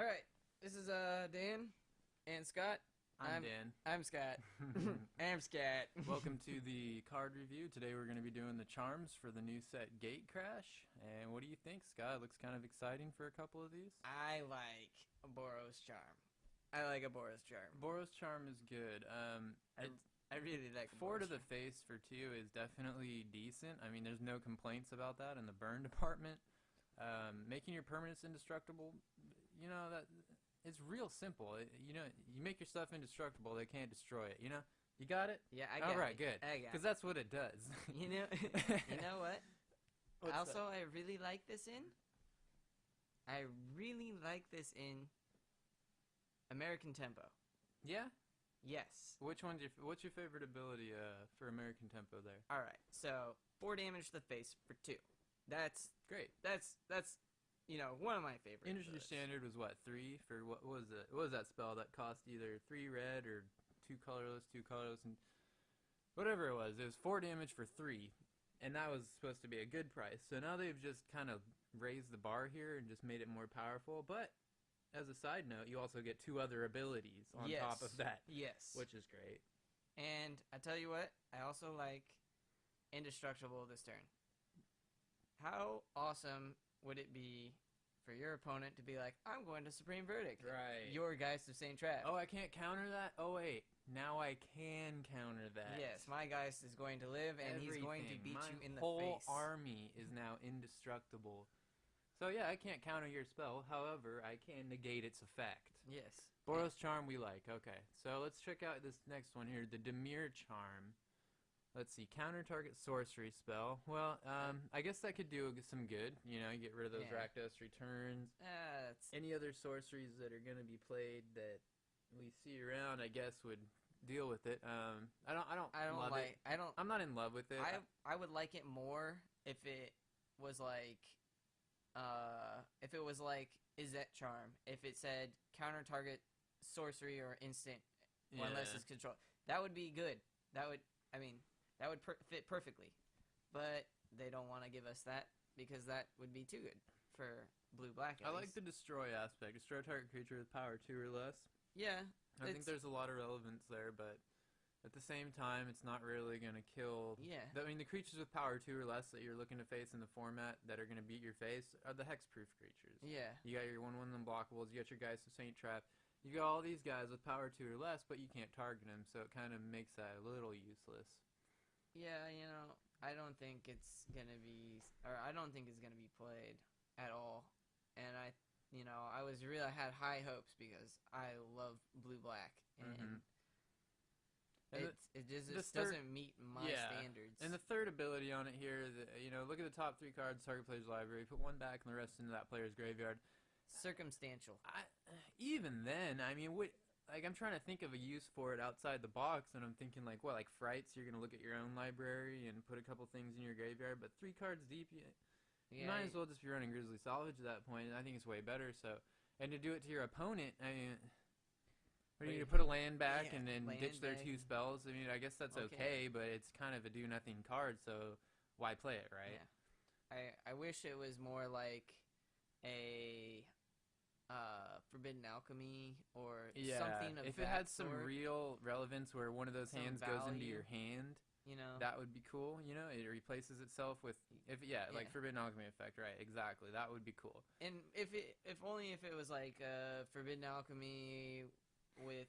All right, this is Dan and Scott. I'm Dan. I'm Scott. I'm Scott. Welcome to the card review. Today we're going to be doing the charms for the new set Gatecrash. And what do you think, Scott? It looks kind of exciting for a couple of these. I like a Boros charm. I like a Boros charm. Boros charm is good. I really like 4 to Boros the charm. face for 2 is definitely decent. I mean, there's no complaints about that in the burn department. Making your permanents indestructible, you know, that it's real simple. You know, you make your stuff indestructible, they can't destroy it. You know, you got it. Yeah, I got it. All right, good. I got Because it. that's what it does. You know, you know what? What's also, that? I really like this in. I really like this in American Tempo. Yeah. Yes. What's your favorite ability for American Tempo there? All right. So 4 damage to the face for 2. That's Great. That's you know, one of my favorites. Industry standard was what, 3 for what was it? What was that spell that cost either 3 red or 2 colorless, and whatever it was. It was 4 damage for 3, and that was supposed to be a good price. So now they've just kind of raised the bar here and just made it more powerful. But as a side note, you also get 2 other abilities on top of that. Yes. Which is great. And I tell you what, I also like indestructible this turn. How awesome would it be for your opponent to be like, I'm going to Supreme Verdict. Right. Your Geist of St. Trap. Oh, I can't counter that? Oh, wait. Now I can counter that. Yes, my Geist is going to live, and he's going to beat you in the face. My whole army is now indestructible. So, yeah, I can't counter your spell. However, I can negate its effect. Yes. Boros Charm we like. Okay. So, let's check out this next one here. The Demir Charm. Let's see, counter target sorcery spell. Well, I guess that could do some good. You know, you get rid of those Rakdos returns. Any other sorceries that are going to be played that we see around, I guess, would deal with it. I'm not in love with it. I would like it more if it was like, Izzet Charm. If it said counter target sorcery or instant, one less is control. That would be good. That would fit perfectly, but they don't want to give us that because that would be too good for blue-black. I like the destroy aspect. Destroy target creature with power 2 or less. Yeah. I think there's a lot of relevance there, but at the same time, it's not really going to kill... Yeah. I mean, the creatures with power 2 or less that you're looking to face in the format that are going to beat your face are the hexproof creatures. Yeah. You got your 1/1 unblockables, you got your Geist of Saint Trap, you got all these guys with power 2 or less, but you can't target them, so it kind of makes that a little useless. Yeah, you know, I don't think it's gonna be played at all. And I had high hopes because I love blue-black, and it just doesn't meet my standards. And the third ability on it here, look at the top 3 cards, target player's library, put 1 back and the rest into that player's graveyard. Circumstantial. Even then, I mean, I'm trying to think of a use for it outside the box, and I'm thinking, like, what, like Frights? You're going to look at your own library and put a couple things in your graveyard, but 3 cards deep, you might as well just be running Grizzly Salvage at that point, and I think it's way better, so... And to do it to your opponent, I mean... What are you going to put a land back and then ditch their 2 spells? I mean, I guess that's okay, but it's kind of a do-nothing card, so why play it, right? Yeah. I wish it was more like a... Forbidden Alchemy or something of if that it had some sort. real relevance where one of those Some hands goes into value. your hand, You know, that would be cool. You know, it replaces itself with like Forbidden Alchemy effect, right? Exactly, that would be cool. and if only if it was like Forbidden Alchemy with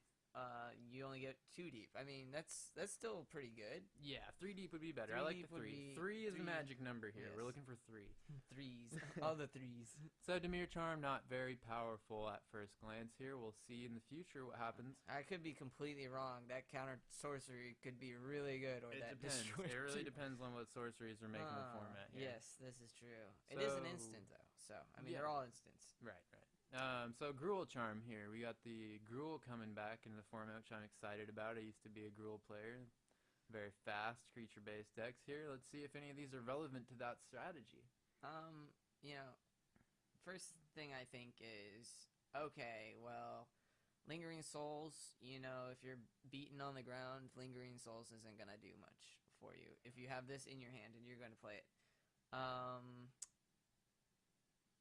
you only get 2 deep. I mean, that's still pretty good. Yeah, 3 deep would be better. 3 I like deep the would 3. be- 3 is the 3 magic number here. yes. We're looking for 3. 3s, all the 3s. So Demir Charm, not very powerful at first glance here. We'll see in the future what happens. I could be completely wrong. That counter sorcery could be really good, or It that depends. destroy It really two- depends on what sorceries are making the format. Yeah. Yes, this is true. It is an So- instant though, so I mean Yeah. they're all instants. Right. So Gruul Charm here. We got the Gruul coming back into the format, which I'm excited about. I used to be a Gruul player. Very fast creature-based decks here. Let's see if any of these are relevant to that strategy. You know, first thing I think is, okay, well, Lingering Souls, you know, if you're beaten on the ground, Lingering Souls isn't going to do much for you. If you have this in your hand and you're going to play it.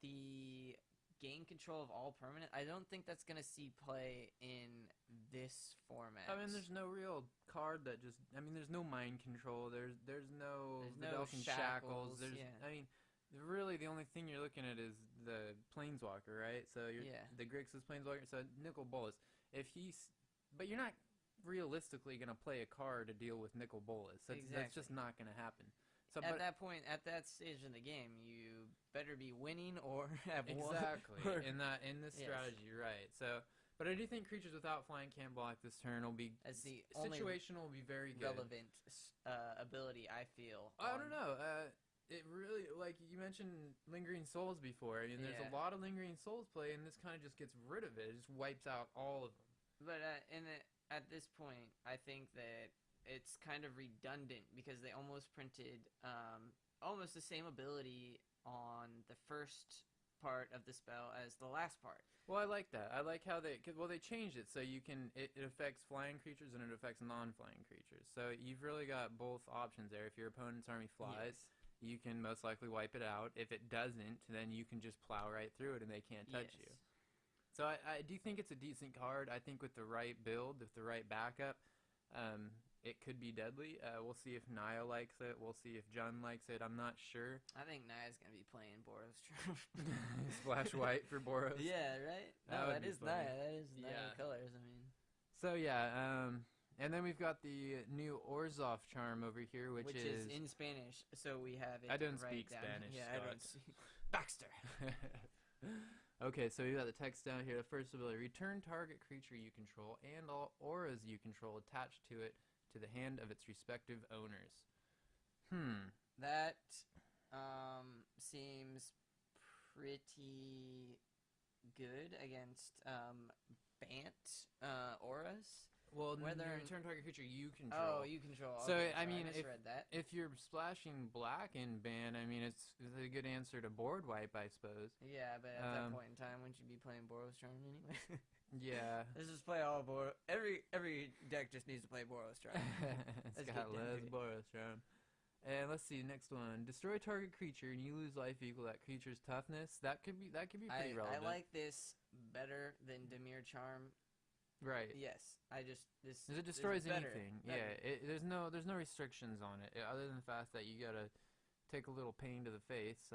The gain control of all permanent. I don't think that's gonna see play in this format. I mean, there's no real card that just. I mean, there's no mind control. There's no Vedalken shackles. There's. Yeah. I mean, really, the only thing you're looking at is the Planeswalker, right? So the Grixis Planeswalker. So Nicol Bolas. But you're not realistically gonna play a card to deal with Nicol Bolas. That's just not gonna happen. So, at that point, at that stage in the game, you better be winning or have won. Exactly. in this strategy, right? So, but I do think creatures without flying can't block this turn. Will be as the situational will be very good. Relevant ability, I feel. I don't know. It really, like you mentioned, Lingering Souls before. I mean, there's a lot of Lingering Souls play, and this kind of just gets rid of it. It just wipes out all of them. But at this point, I think that it's kind of redundant because they almost printed almost the same ability on the first part of the spell as the last part. Well, I like that. I like how they changed it so you can it affects flying creatures and it affects non-flying creatures. So you've really got both options there. If your opponent's army flies, you can most likely wipe it out. If it doesn't, then you can just plow right through it and they can't touch you. So I do think it's a decent card. I think with the right build, with the right backup, it could be deadly. We'll see if Naya likes it. We'll see if Jun likes it. I'm not sure. I think Naya's going to be playing Boros Charm. Splash white for Boros. Yeah, right? No, that is Naya. That is Naya colors, I mean. So, yeah. And then we've got the new Orzhov Charm over here, which is in Spanish. So we have it I don't right speak down. Spanish. Yeah, Scott. I don't speak. Baxter! Okay, so we got the text down here. The first ability, return target creature you control and all auras you control attached to it to the hand of its respective owners. That seems pretty good against Bant auras. Well, whether return target creature you control. Oh, you control. So okay, I mean, I misread that. if you're splashing black in ban, I mean, it's a good answer to board wipe, I suppose. Yeah, but at that point in time, wouldn't you be playing Boros Charm anyway? Yeah. Let's just play all Boros. Every deck just needs to play Boros Charm. It's got less Boros Charm. And let's see, next one. Destroy target creature and you lose life equal that creature's toughness. That could be pretty relevant. I like this better than Dimir Charm. Right. Yes, this. It destroys better. anything. Yeah. There's no restrictions on it other than the fact that you gotta take a little pain to the face.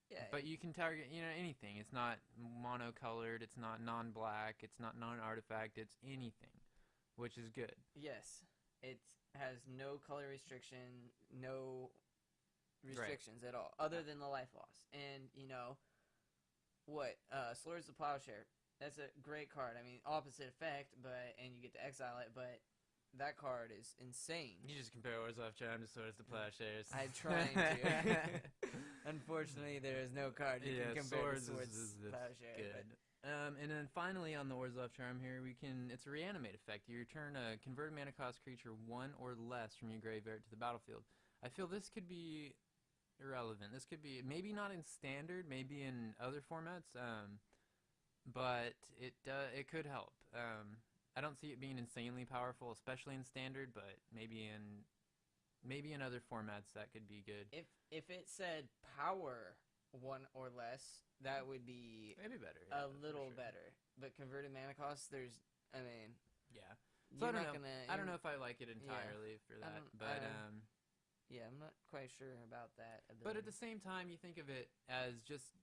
Yeah. But you can target anything. It's not monocolored. It's not non-black. It's not non-artifact. It's anything, which is good. Yes, it has no color restriction, no restrictions at all, other than the life loss. And Slurs the Plowshare. That's a great card. I mean, opposite effect, and you get to exile it, but that card is insane. You just compare Orzhov Charm to Swords to Plowshares. I'm trying to. Unfortunately, there is no card you can compare to Swords to Plowshare. Good. And then finally on the Orzhov Charm here, it's a reanimate effect. You return a converted mana cost creature 1 or less from your graveyard to the battlefield. I feel this could be irrelevant. This could be maybe not in standard, maybe in other formats. But it could help. I don't see it being insanely powerful, especially in standard, but maybe in other formats that could be good. If it said power 1 or less, that would be maybe better. A little better. But converted mana cost, yeah. So I don't know if I like it entirely for that, but yeah, I'm not quite sure about that ability. But at the same time, you think of it as just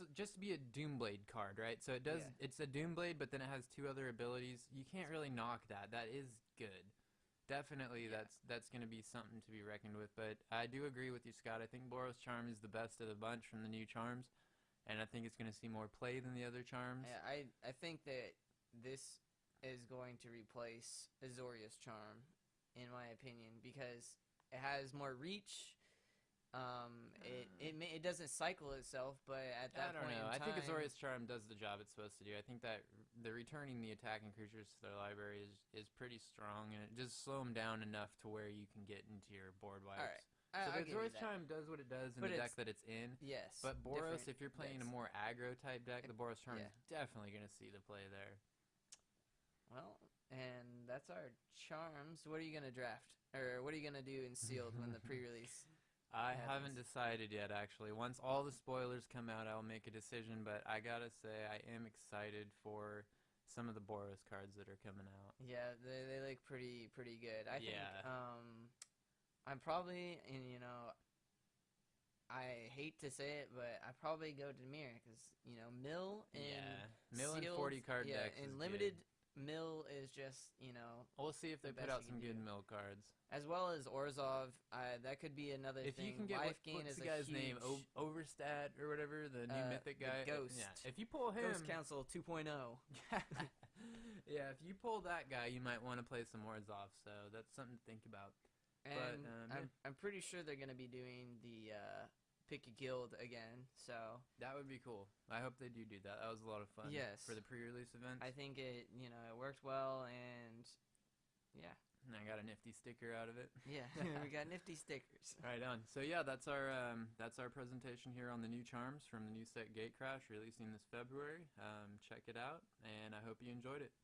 to be a Doomblade card, right? So it's a Doomblade, but then it has 2 other abilities. You can't really knock that. That is good. Definitely, that's going to be something to be reckoned with. But I do agree with you, Scott. I think Boros Charm is the best of the bunch from the new charms, and I think it's going to see more play than the other charms. Yeah, I think that this is going to replace Azorius Charm, in my opinion, because it has more reach. It doesn't cycle itself, but at that point in time, I think Azorius Charm does the job it's supposed to do. I think that the returning the attacking creatures to their library is pretty strong, and it just slow them down enough to where you can get into your board wipes. All right. So the Azorius Charm does what it does in the deck that it's in. Yes. But Boros, if you're playing a more aggro type deck, the Boros Charm is definitely going to see the play there. Well, and that's our charms. What are you going to draft? Or what are you going to do in Sealed when the pre-release I haven't happens. decided yet, actually. Once all the spoilers come out, I'll make a decision, but I gotta say, I am excited for some of the Boros cards that are coming out. Yeah, they look pretty good. I think Yeah. I'm probably, and I hate to say it, but I probably go to Mirror because Mill and Yeah. Mill and sealed, 40 card yeah, decks is and good. limited Mill is just We'll see if the they put best out you some can good do. mill cards. As well as Orzhov, that could be another If you thing. can get Life gain what's is the a guy's name, huge Overstat or whatever, the new mythic the guy. Ghost. Yeah, if you pull Ghost him, Council 2.0. yeah, if you pull that guy, you might want to play some Orzhov. So that's something to think about. But And yeah, I'm pretty sure they're gonna be doing the pick a guild again. So that would be cool. I hope they do that. That was a lot of fun yes, for the pre-release events. I think it worked well, and yeah, And I got a nifty sticker out of it. yeah, we got nifty stickers. Right on. So yeah, that's our presentation here on the new charms from the new set Gatecrash, releasing this February. Check it out, and I hope you enjoyed it.